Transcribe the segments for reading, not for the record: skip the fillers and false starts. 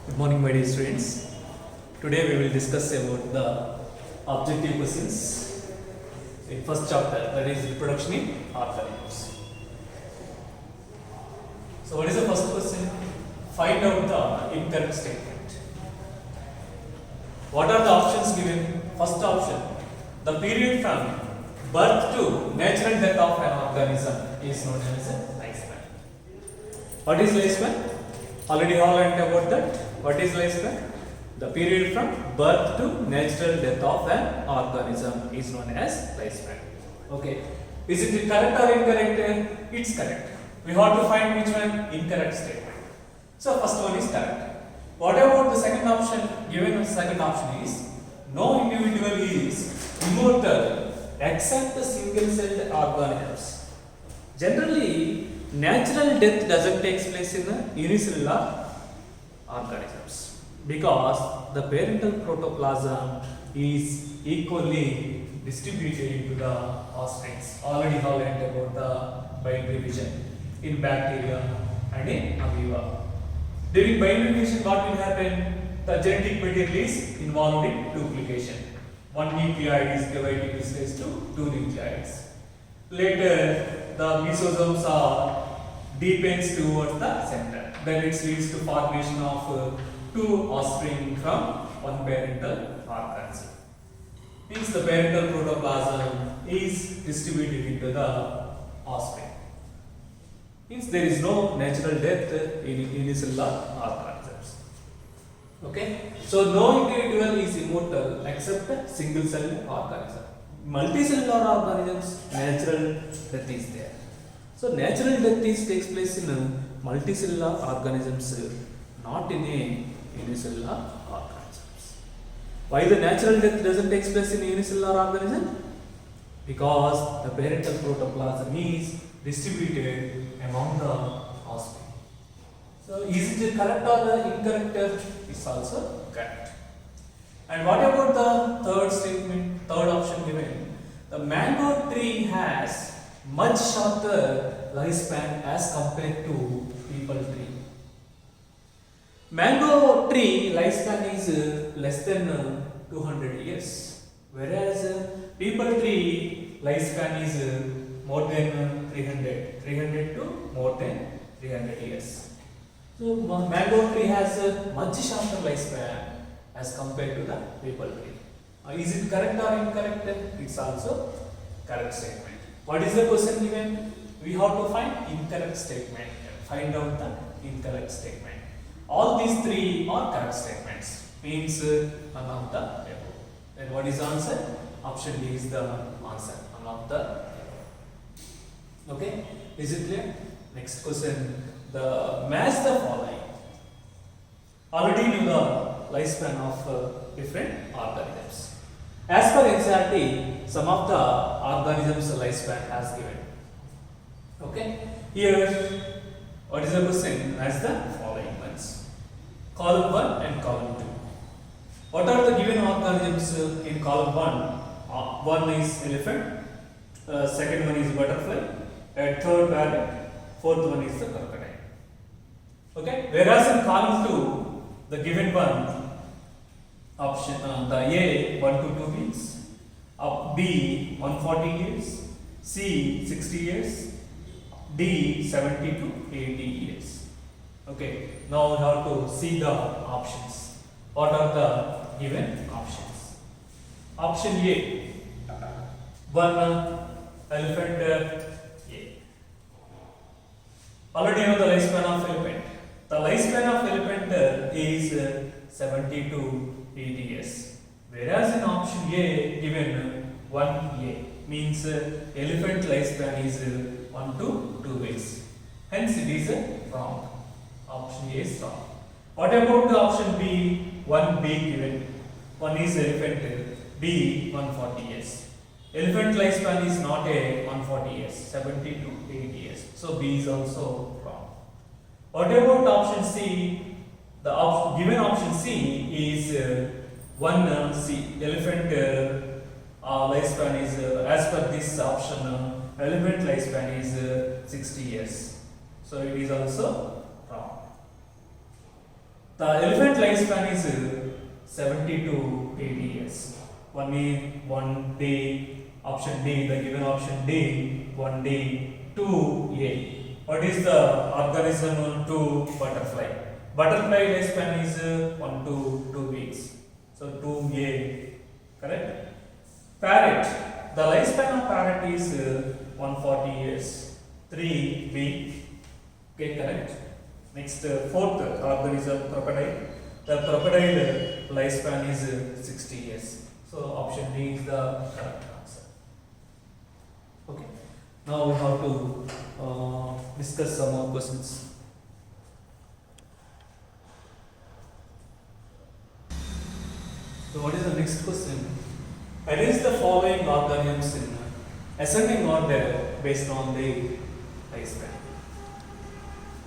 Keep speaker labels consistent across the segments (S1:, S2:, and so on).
S1: Good morning, my dear students. Today we will discuss about the objective questions in first chapter, that is reproduction in organisms. So, what is the first question? Find out the incorrect statement. What are the options given? First option: the period from birth to natural death of an organism is known as a lifespan. What is lifespan? Already all learned about that. What is lifespan? The period from birth to natural death of an organism is known as lifespan. Okay. Is it correct or incorrect? It's correct. We have to find which one incorrect statement. So first one is correct. What about the second option? Given the second option is no individual is immortal except the single-celled organisms. Generally, natural death doesn't take place in the unicellular organisms because the parental protoplasm is equally distributed into the offsprings. Already have learned about the binary division in bacteria and in amoeba. During binary division, what will happen? The genetic material is involved in duplication. One nucleoid is divided this way to two nucleoids. Later, the mesosomes are deepens towards the center. Then it leads to formation of two offspring from one parental organism. Means the parental protoplasm is distributed into the offspring. Means there is no natural death in unicellular organisms. Okay, so no individual is immortal except single cell organism. Multicellular organisms, natural death is there. So natural death takes place in multicellular organisms, not in a unicellular organisms. Why the natural death doesn't take place in unicellular organism? Because the parental protoplasm is distributed among the offspring. So is it correct or incorrect? It's also correct. And what about the third statement, third option given? The mango tree has much shorter lifespan as compared to people tree. Mango tree lifespan is less than 200 years, whereas people tree lifespan is more than 300 to more than 300 years. So mango tree has a much shorter lifespan as compared to the people tree. Is it correct or incorrect? It's also correct statement. What is the question given? We have to find incorrect statement. Find out the incorrect statement. All these three are correct statements. Means none of the above. Then what is the answer? Option D is the answer. None of the above. Okay. Is it clear? Next question. The match the following. Already knew the lifespan of different organisms. As per NCERT, some of the organisms lifespan has given. Okay. Here, what is the question? As the following ones. Column 1 and column 2. What are the given organisms in column 1? One is elephant, second one is butterfly, and third parrot, fourth one is the crocodile. Okay. Whereas in column 2, the given one option, the A 1 to 2 weeks, B 140 years, C 60 years, D 70 to 80 years. Okay, now we have to see the options. What are the given options? Option A, one elephant A. Already know the lifespan of elephant. The lifespan of elephant is 70 to 80 years. Whereas in option A given 1A means elephant lifespan is 1 to 2 weeks. Hence it is wrong. Option A is wrong. What about the option B? 1B given. One is elephant, B 140 years. Elephant lifespan is not a 140 years, 70 to 80 years. So B is also wrong. What about option C? The given option C is 1C. Elephant lifespan is, as per this option, elephant lifespan is 60 years. So it is also wrong. The elephant lifespan is 70 to 80 years. One day, option D, the given option D, 1 day, 2A. What is the organism to butterfly? Butterfly lifespan is 1 to 2 weeks. So 2A, correct? Parrot, the lifespan of parrot is 140 years. 3B, okay, correct? Next, fourth organism, crocodile. The crocodile lifespan is 60 years. So option D is the correct answer. Okay. Now we have to discuss some more questions. So what is the next question? Arrange the following organisms in ascending order based on the lifespan.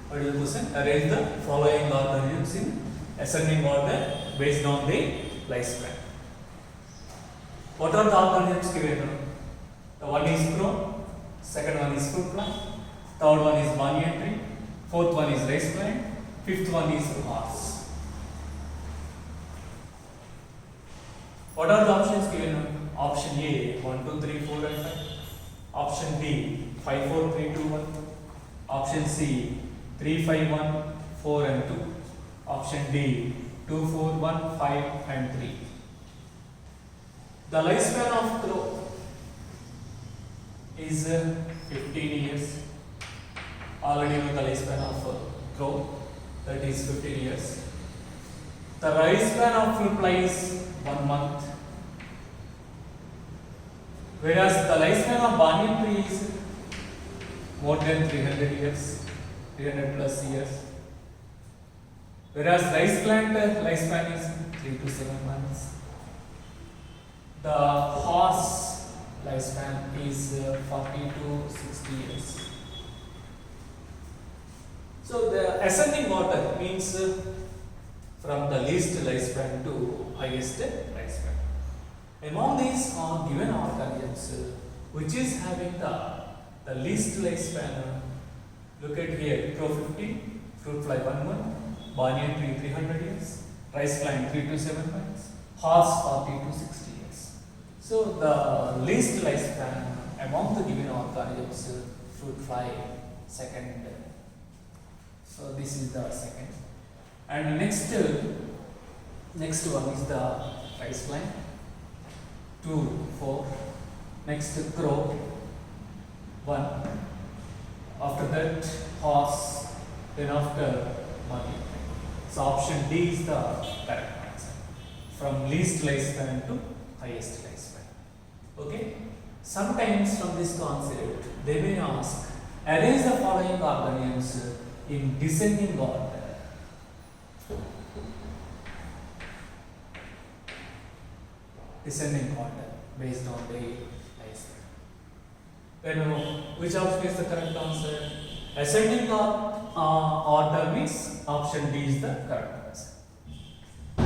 S1: What is the question? Arrange the following organisms in ascending order based on the lifespan. What are the organisms given? The one is crow, second one is fruit fly, third one is banyan tree, fourth one is rice plant, fifth one is horse. What are the options given? Option A 1, 2, 3, 4 and 5. Option B 5, 4, 3, 2, 1. Option C 3, 5, 1, 4 and 2. Option D 2, 4, 1, 5 and 3. The lifespan of crow is 15 years. Already know the lifespan of crow, that is 15 years. The lifespan of fruit fly is 1 month. Whereas the lifespan of banyan tree is more than 300 years, 300 plus years. Whereas rice plant lifespan is 3 to 7 months. The horse lifespan is 40 to 60 years. So the ascending order means from the least lifespan to highest lifespan. Among these given organisms, which is having the least lifespan, look at here, crow 50, fruit fly 1 month, banyan tree 300 years, rice plant 3 to 7 months, horse 40 to 60 years. So the least lifespan among the given organisms, fruit fly second. So this is the second. And next one is the rice plant 2, 4. Next crow 1. After that horse. Then after monkey. So option D is the correct answer. From least lifespan to highest lifespan. Okay. Sometimes from this concept they may ask, arrange the following organisms in descending order. Descending order based on the lifespan. Which option is the correct answer? Ascending order means option D is the correct answer.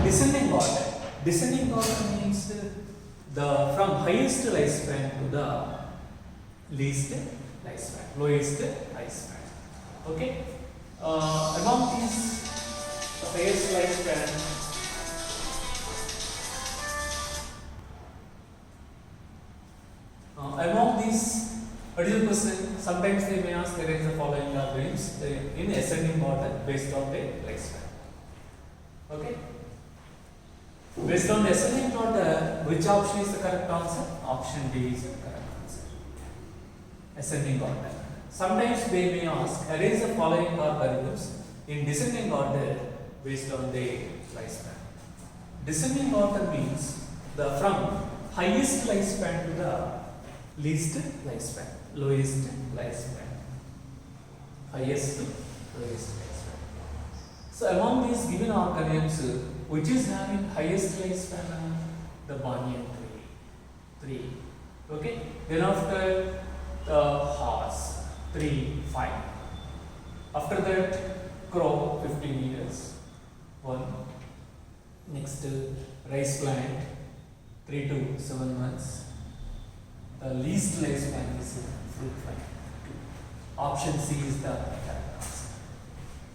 S1: Descending order. Descending order means the from highest lifespan to the least lifespan, lowest lifespan. Okay. Among these, the highest lifespan. Among these, what is the question? Sometimes they may ask, arrange the following organisms in ascending order based on the lifespan. Okay. Based on the ascending order, which option is the correct answer? Option D is the correct answer. Ascending order. Sometimes they may ask, arrange the following organisms in descending order based on the lifespan. Descending order means the from highest lifespan to the least lifespan, lowest lifespan, highest, lowest lifespan. So among these given organisms, which is having highest lifespan? The banyan tree, 3. Okay. Then after the horse, 3, 5. After that, crow, 15 years, 1. Next, rice plant, 3 to 7 months. The least lifespan is fruit fly, 2. Option C is the correct answer.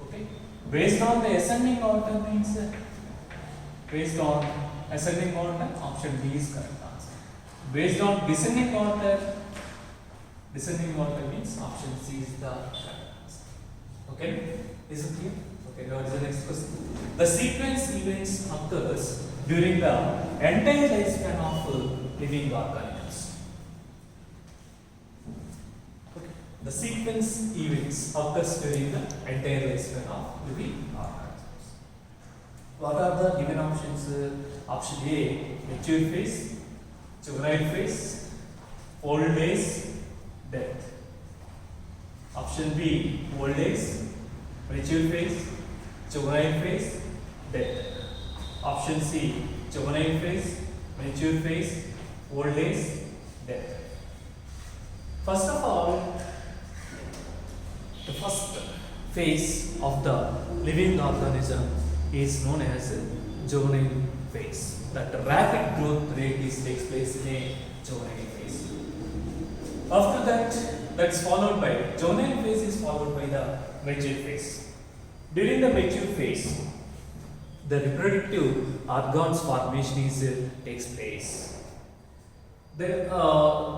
S1: Okay. Based on the ascending order means based on ascending order, option B is correct answer. Based on descending order means option C is the correct answer. Okay, is it clear? Okay, now what is the next question? The sequence events occurs during the entire lifespan of living organisms. Okay. The sequence events occurs during the entire lifespan of living organisms. What are the given options? Option A, mature phase, juvenile phase, old age, death. Option B, old age, mature phase, juvenile phase, death. Option C, juvenile phase, mature phase, old age, death. First of all, the first phase of the living organism is known as juvenile phase. That rapid growth rate takes place in a juvenile phase. After that, that's followed by juvenile phase is followed by the mature phase. During the mature phase, the reproductive organs formation takes place. The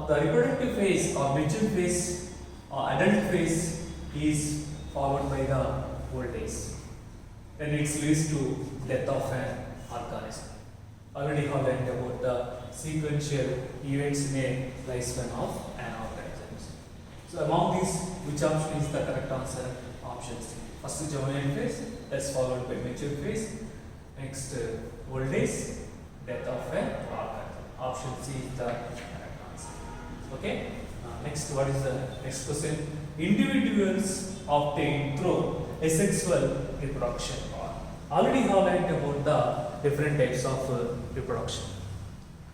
S1: reproductive phase or mature phase or adult phase is followed by the old age. Then it leads to death of an organism. Already have learned about the sequential events in a lifespan of an organism. So among these, which option is the correct answer? Option C. First juvenile phase, that's followed by mature phase. Next old age, death of an organism. Option C is the correct answer. Okay. Next, what is the next question? Individuals obtain through asexual reproduction. Already have learned about the different types of reproduction.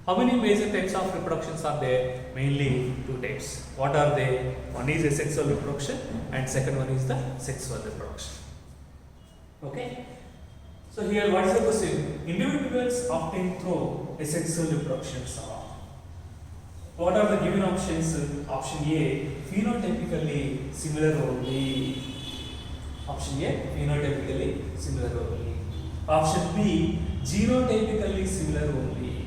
S1: How many major types of reproductions are there? Mainly two types. What are they? One is asexual reproduction and second one is the sexual reproduction. Okay. So here what is the question? Individuals obtain through asexual reproductions are. What are the given options? Option A, phenotypically similar only. Option A, phenotypically similar only. Option B, genotypically similar only.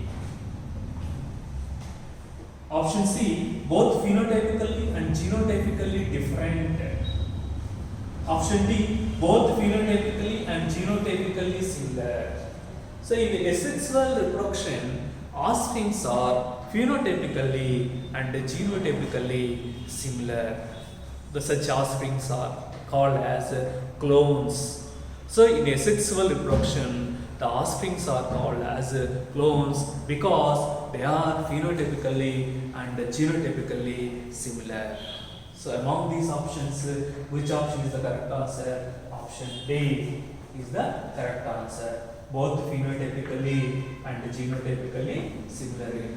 S1: Option C, both phenotypically and genotypically different. Option D, both phenotypically and genotypically similar. So in the asexual reproduction, offsprings are phenotypically and genotypically similar. The such offsprings are called as clones. So in asexual reproduction, the offsprings are called as clones because they are phenotypically and genotypically similar. So among these options, which option is the correct answer? Option D is the correct answer. Both phenotypically and genotypically similar in